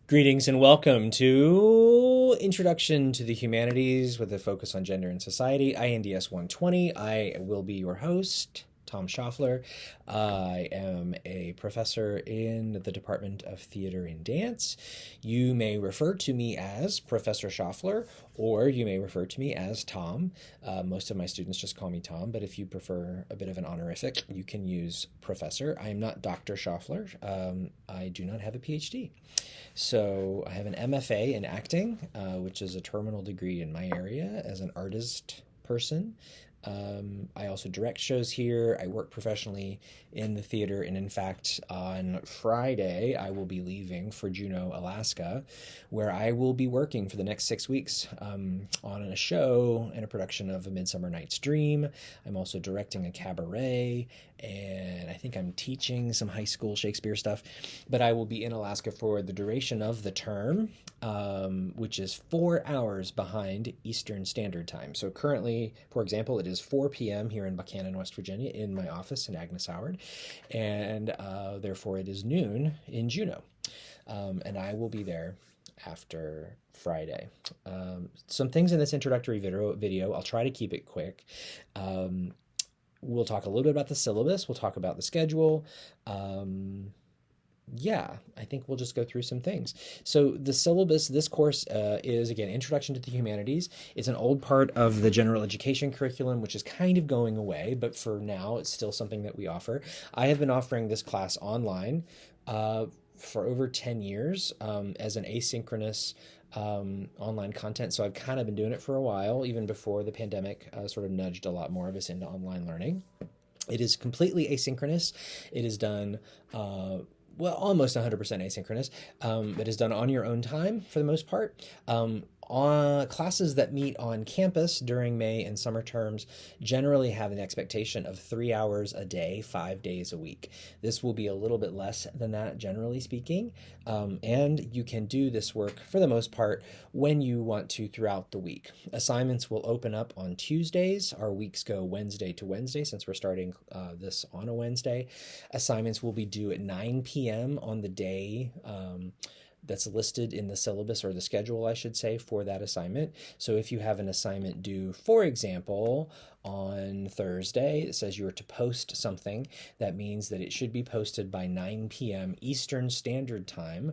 Greetings and welcome to Introduction to the Humanities with a focus on gender and society, INDS 120. I will be your host, Tom Schaffler. I am a professor in the Department of Theater and Dance. You may refer to me as Professor Schaffler, or you may refer to me as Tom. Most of my students just call me Tom, but if you prefer a bit of an honorific, you can use Professor. I am not Dr. Schaffler. I do not have a PhD. So I have an MFA in acting, which is a terminal degree in my area as an artist person. I also direct shows here. I work professionally in the theater, and in fact, on Friday, I will be leaving for Juneau, Alaska, where I will be working for the next 6 weeks on a show and a production of A Midsummer Night's Dream. I'm also directing a cabaret, and I think I'm teaching some high school Shakespeare stuff, but I will be in Alaska for the duration of the term, which is 4 hours behind Eastern Standard Time. So currently, for example, it is 4 p.m. here in Buchanan, West Virginia, in my office in Agnes Howard, and therefore it is noon in Juneau, and I will be there after Friday. Some things in this introductory video, I'll try to keep it quick. We'll talk a little bit about the syllabus. We'll talk about the schedule. Yeah, I think we'll just go through some things. So the syllabus, this course is, again, Introduction to the Humanities. It's an old part of the general education curriculum, which is kind of going away, but for now, it's still something that we offer. I have been offering this class online for over 10 years as an asynchronous online content. So I've kind of been doing it for a while, even before the pandemic sort of nudged a lot more of us into online learning. It is completely asynchronous. It is done almost 100% asynchronous, but is done on your own time for the most part. On classes that meet on campus during May and summer terms generally have an expectation of 3 hours a day, 5 days a week. This will be a little bit less than that, generally speaking, and you can do this work for the most part when you want to throughout the week. Assignments will open up on Tuesdays. Our weeks go Wednesday to Wednesday since we're starting this on a Wednesday. Assignments will be due at 9 p.m. on the day that's listed in the syllabus, or the schedule, I should say, for that assignment. So if you have an assignment due, for example, on Thursday, it says you are to post something. That means that it should be posted by 9 p.m. Eastern Standard Time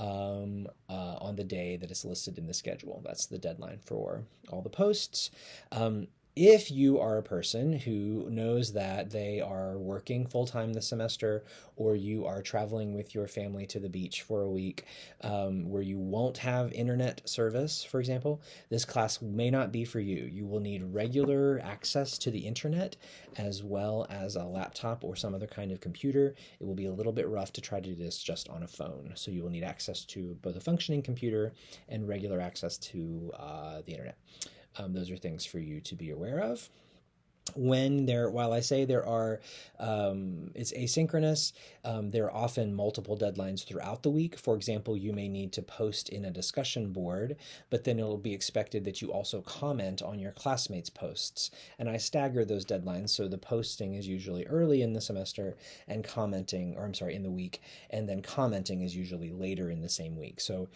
on the day that is listed in the schedule. That's the deadline for all the posts. If you are a person who knows that they are working full-time this semester, or you are traveling with your family to the beach for a week where you won't have internet service, for example, this class may not be for you. You will need regular access to the internet as well as a laptop or some other kind of computer. It will be a little bit rough to try to do this just on a phone. So you will need access to both a functioning computer and regular access to the internet. Those are things for you to be aware of. While I say there are, it's asynchronous, there are often multiple deadlines throughout the week. For example, you may need to post in a discussion board, but then it'll be expected that you also comment on your classmates' posts. And I stagger those deadlines, so the posting is usually early in the semester, and in the week, and then commenting is usually later in the same week. So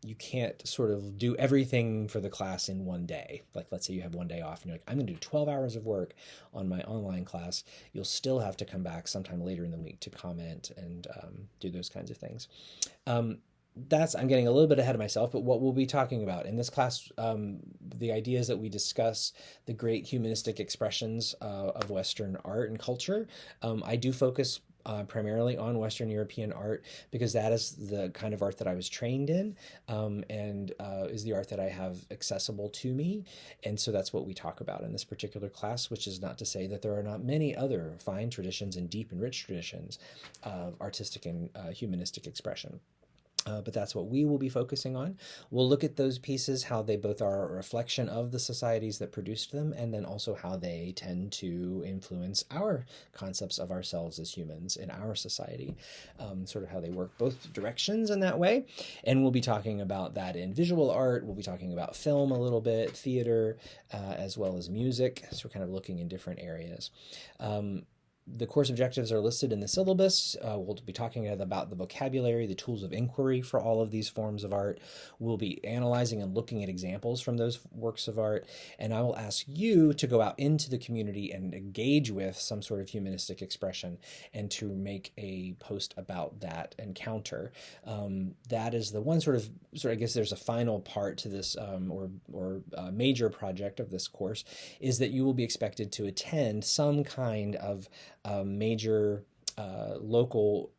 you can't sort of do everything for the class in one day. Like, let's say you have one day off, and you're like, I'm going to do 12 hours of work on my online class. You'll still have to come back sometime later in the week to comment and do those kinds of things. I'm getting a little bit ahead of myself, but what we'll be talking about in this class, the idea is that we discuss the great humanistic expressions of Western art and culture. I do focus primarily on Western European art because that is the kind of art that I was trained in, and is the art that I have accessible to me. And so that's what we talk about in this particular class, which is not to say that there are not many other fine traditions and deep and rich traditions of artistic and humanistic expression. But that's what we will be focusing on. We'll look at those pieces, how they both are a reflection of the societies that produced them, and then also how they tend to influence our concepts of ourselves as humans in our society, sort of how they work both directions in that way. And we'll be talking about that in visual art. We'll be talking about film a little bit, theater, as well as music. So we're kind of looking in different areas. The course objectives are listed in the syllabus. We'll be talking about the vocabulary, the tools of inquiry for all of these forms of art. We'll be analyzing and looking at examples from those works of art. And I will ask you to go out into the community and engage with some sort of humanistic expression and to make a post about that encounter. That is the one sort of, I guess there's a final part to this major project of this course, is that you will be expected to attend some kind of major local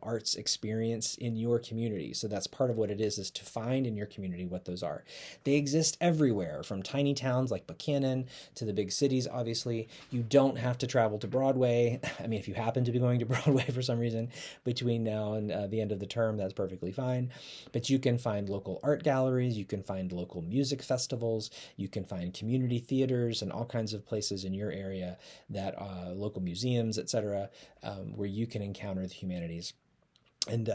arts experience in your community. So that's part of what it is to find in your community what those are. They exist everywhere, from tiny towns like Buchanan to the big cities, obviously. You don't have to travel to Broadway. I mean, if you happen to be going to Broadway for some reason between now and the end of the term, that's perfectly fine. But you can find local art galleries, you can find local music festivals, you can find community theaters and all kinds of places in your area, that local museums, etc., where you can encounter the humanities. And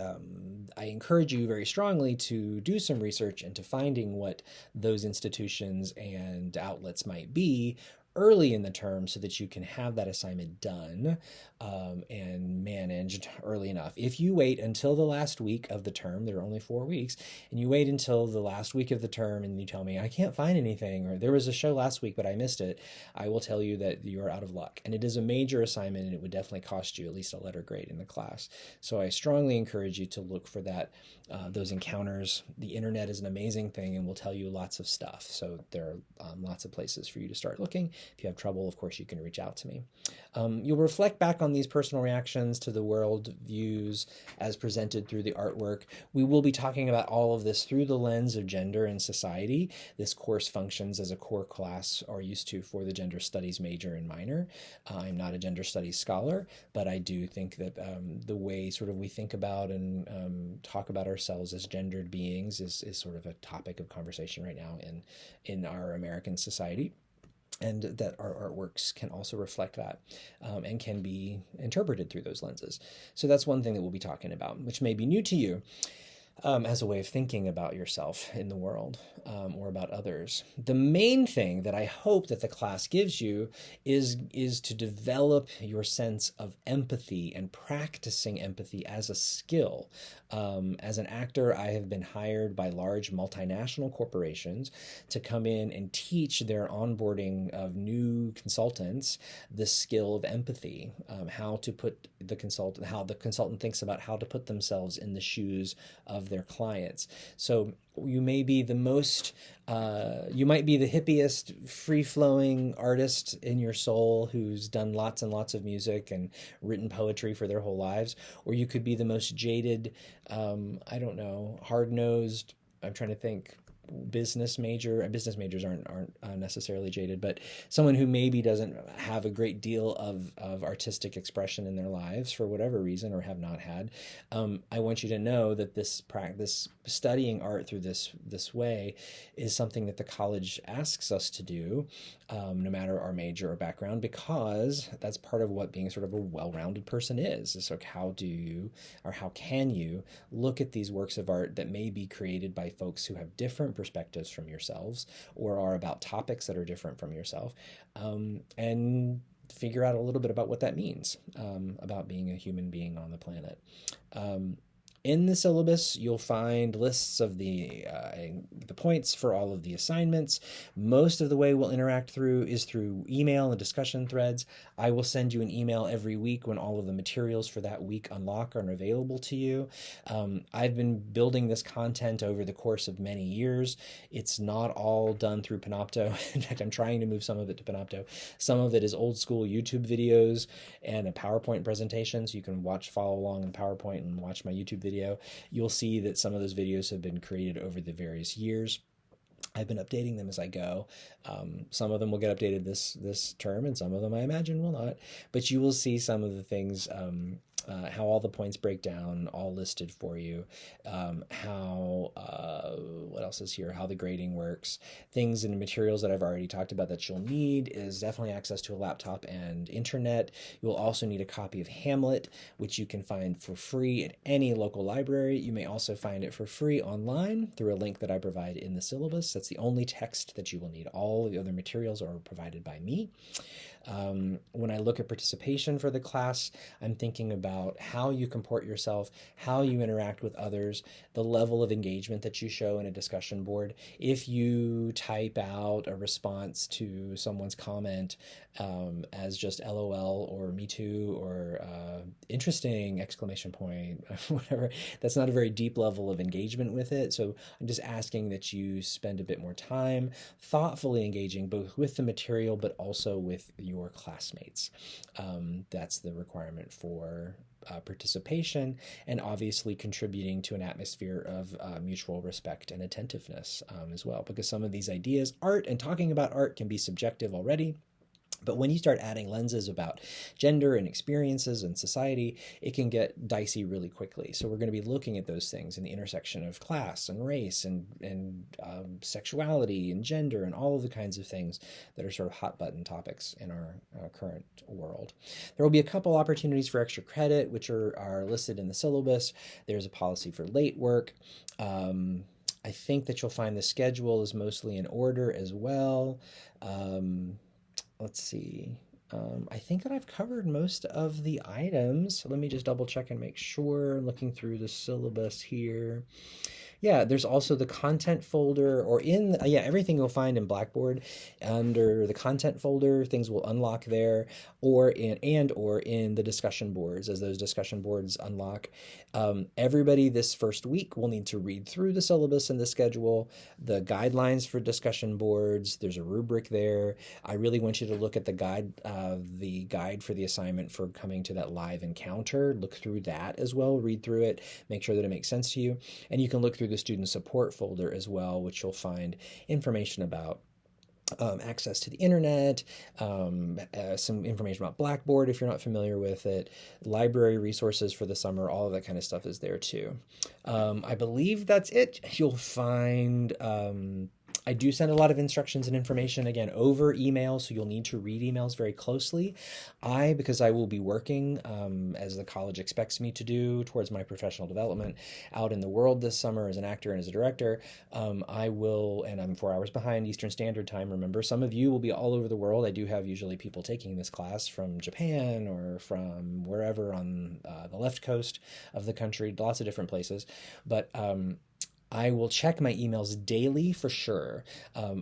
I encourage you very strongly to do some research into finding what those institutions and outlets might be early in the term, so that you can have that assignment done and managed early enough. If you wait until the last week of the term, there are only 4 weeks, and you wait until the last week of the term and you tell me, I can't find anything, or there was a show last week but I missed it, I will tell you that you're out of luck. And it is a major assignment, and it would definitely cost you at least a letter grade in the class. So I strongly encourage you to look for that, those encounters. The internet is an amazing thing and will tell you lots of stuff. So there are lots of places for you to start looking. If you have trouble, of course, you can reach out to me. You'll reflect back on these personal reactions to the world views as presented through the artwork. We will be talking about all of this through the lens of gender and society. This course functions as a core class, or used to, for the gender studies major and minor. I'm not a gender studies scholar, but I do think that the way sort of we think about and talk about ourselves as gendered beings is sort of a topic of conversation right now in our American society. And that our artworks can also reflect that and can be interpreted through those lenses. So that's one thing that we'll be talking about, which may be new to you as a way of thinking about yourself in the world or about others. The main thing that I hope that the class gives you is to develop your sense of empathy and practicing empathy as a skill. As an actor, I have been hired by large multinational corporations to come in and teach their onboarding of new consultants the skill of empathy, how to put the consultant, how the consultant thinks about how to put themselves in the shoes of their clients. So you may be the most, you might be the hippiest, free-flowing artist in your soul who's done lots and lots of music and written poetry for their whole lives, or you could be the most jaded, I don't know, hard-nosed, I'm trying to think, business majors aren't necessarily jaded, but someone who maybe doesn't have a great deal of artistic expression in their lives for whatever reason, or have not had. I want you to know that this studying art through this way is something that the college asks us to do, no matter our major or background, because that's part of what being sort of a well-rounded person is. So how can you look at these works of art that may be created by folks who have different perspectives from yourselves, or are about topics that are different from yourself, and figure out a little bit about what that means about being a human being on the planet. In the syllabus, you'll find lists of the points for all of the assignments. Most of the way we'll interact is through email and discussion threads. I will send you an email every week when all of the materials for that week unlock are available to you. I've been building this content over the course of many years. It's not all done through Panopto. In fact, I'm trying to move some of it to Panopto. Some of it is old school YouTube videos and a PowerPoint presentation, so you can follow along in PowerPoint and watch my YouTube video. You'll see that some of those videos have been created over the various years. I've been updating them as I go. Some of them will get updated this term, and some of them I imagine will not. But you will see some of the things, how all the points break down, all listed for you, what else is here, how the grading works, things and materials that I've already talked about that you'll need is definitely access to a laptop and internet. You'll also need a copy of Hamlet, which you can find for free at any local library. You may also find it for free online through a link that I provide in the syllabus. That's the only text that you will need. All the other materials are provided by me. When I look at participation for the class, I'm thinking about how you comport yourself, how you interact with others, the level of engagement that you show in a discussion board. If you type out a response to someone's comment as just LOL or me too or interesting exclamation point, whatever, that's not a very deep level of engagement with it. So I'm just asking that you spend a bit more time thoughtfully engaging both with the material but also with your classmates. That's the requirement for participation, and obviously contributing to an atmosphere of mutual respect and attentiveness as well, because some of these ideas, art and talking about art, can be subjective already. But when you start adding lenses about gender and experiences and society, it can get dicey really quickly. So we're going to be looking at those things in the intersection of class and race and sexuality and gender and all of the kinds of things that are sort of hot button topics in our current world. There will be a couple opportunities for extra credit, which are listed in the syllabus. There's a policy for late work. I think that you'll find the schedule is mostly in order as well. Let's see. I think that I've covered most of the items. Let me just double check and make sure. Looking through the syllabus here. Yeah, there's also the content folder, or everything you'll find in Blackboard under the content folder. Things will unlock there, or in the discussion boards as those discussion boards unlock. Everybody this first week will need to read through the syllabus and the schedule, the guidelines for discussion boards. There's a rubric there. I really want you to look at the guide for the assignment for coming to that live encounter. Look through that as well. Read through it. Make sure that it makes sense to you, and you can look through the student support folder as well, which you'll find information about access to the internet, some information about Blackboard if you're not familiar with it, library resources for the summer, all of that kind of stuff is there too. I believe that's it. You'll find I do send a lot of instructions and information, again, over email, so you'll need to read emails very closely. Because I will be working, as the college expects me to do, towards my professional development out in the world this summer as an actor and as a director, I will, and I'm 4 hours behind Eastern Standard Time, remember. Some of you will be all over the world. I do have usually people taking this class from Japan or from wherever on the left coast of the country, lots of different places. But I will check my emails daily for sure.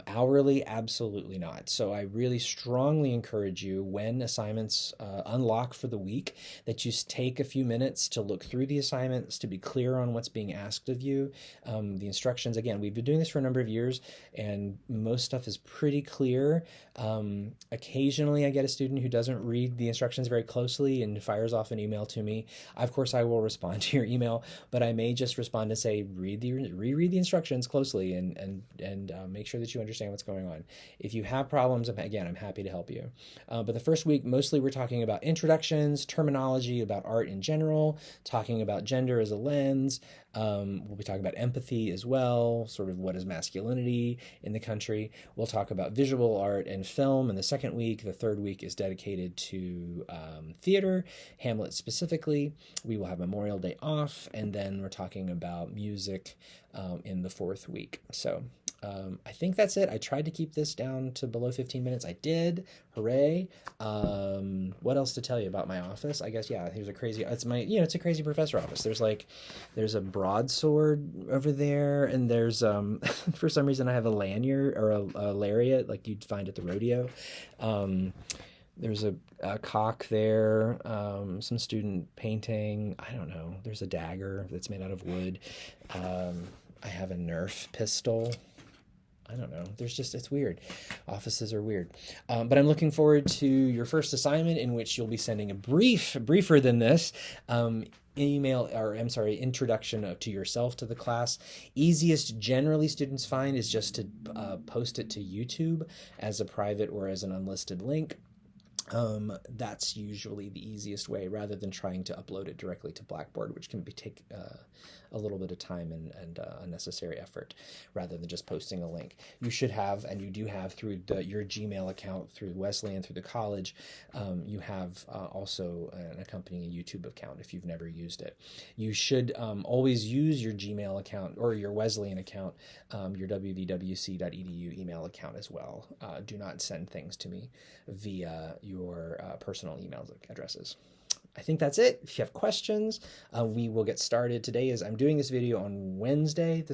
Hourly, absolutely not. So I really strongly encourage you, when assignments unlock for the week, that you take a few minutes to look through the assignments, to be clear on what's being asked of you. The instructions, again, we've been doing this for a number of years, and most stuff is pretty clear. Occasionally I get a student who doesn't read the instructions very closely and fires off an email to me. Of course, I will respond to your email, but I may just respond and say, reread the instructions closely and make sure that you understand what's going on. If you have problems, again, I'm happy to help you. But the first week, mostly we're talking about introductions, terminology about art in general, talking about gender as a lens. We'll be talking about empathy as well, sort of what is masculinity in the country. We'll talk about visual art and film in the second week. The third week is dedicated to theater, Hamlet specifically. We will have Memorial Day off, and then we're talking about music in the fourth week. So I think that's it. I tried to keep this down to below 15 minutes. I did. Hooray. What else to tell you about my office? I guess, yeah, here's it's a crazy professor office. There's a broadsword over there, and there's, for some reason I have a lanyard or a lariat like you'd find at the rodeo. There's a cock there, some student painting. I don't know. There's a dagger that's made out of wood. I have a Nerf pistol. I don't know. It's weird. Offices are weird. But I'm looking forward to your first assignment, in which you'll be sending a briefer than this, introduction to yourself to the class. Easiest generally students find is just to post it to YouTube as a private or as an unlisted link. That's usually the easiest way, rather than trying to upload it directly to Blackboard, which can take a little bit of time and unnecessary effort, rather than just posting a link. You should have, and you do have, through your Gmail account, through Wesleyan, through the college, you have also an accompanying YouTube account if you've never used it. You should always use your Gmail account or your Wesleyan account, your wvwc.edu email account as well. Do not send things to me via your your personal email addresses. I think that's it. If you have questions, we will get started. Today is, I'm doing this video on Wednesday.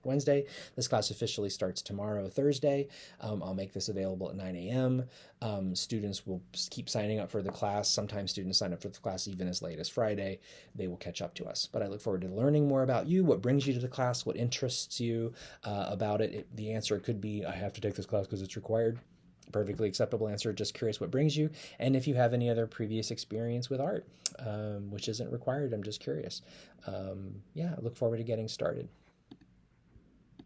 Wednesday. This class officially starts tomorrow, Thursday. I'll make this available at 9 a.m. Students will keep signing up for the class. Sometimes students sign up for the class even as late as Friday. They will catch up to us. But I look forward to learning more about you, what brings you to the class, what interests you about it. The answer could be, I have to take this class because it's required. Perfectly acceptable answer, just curious what brings you, and if you have any other previous experience with art, which isn't required. I'm just curious. I look forward to getting started.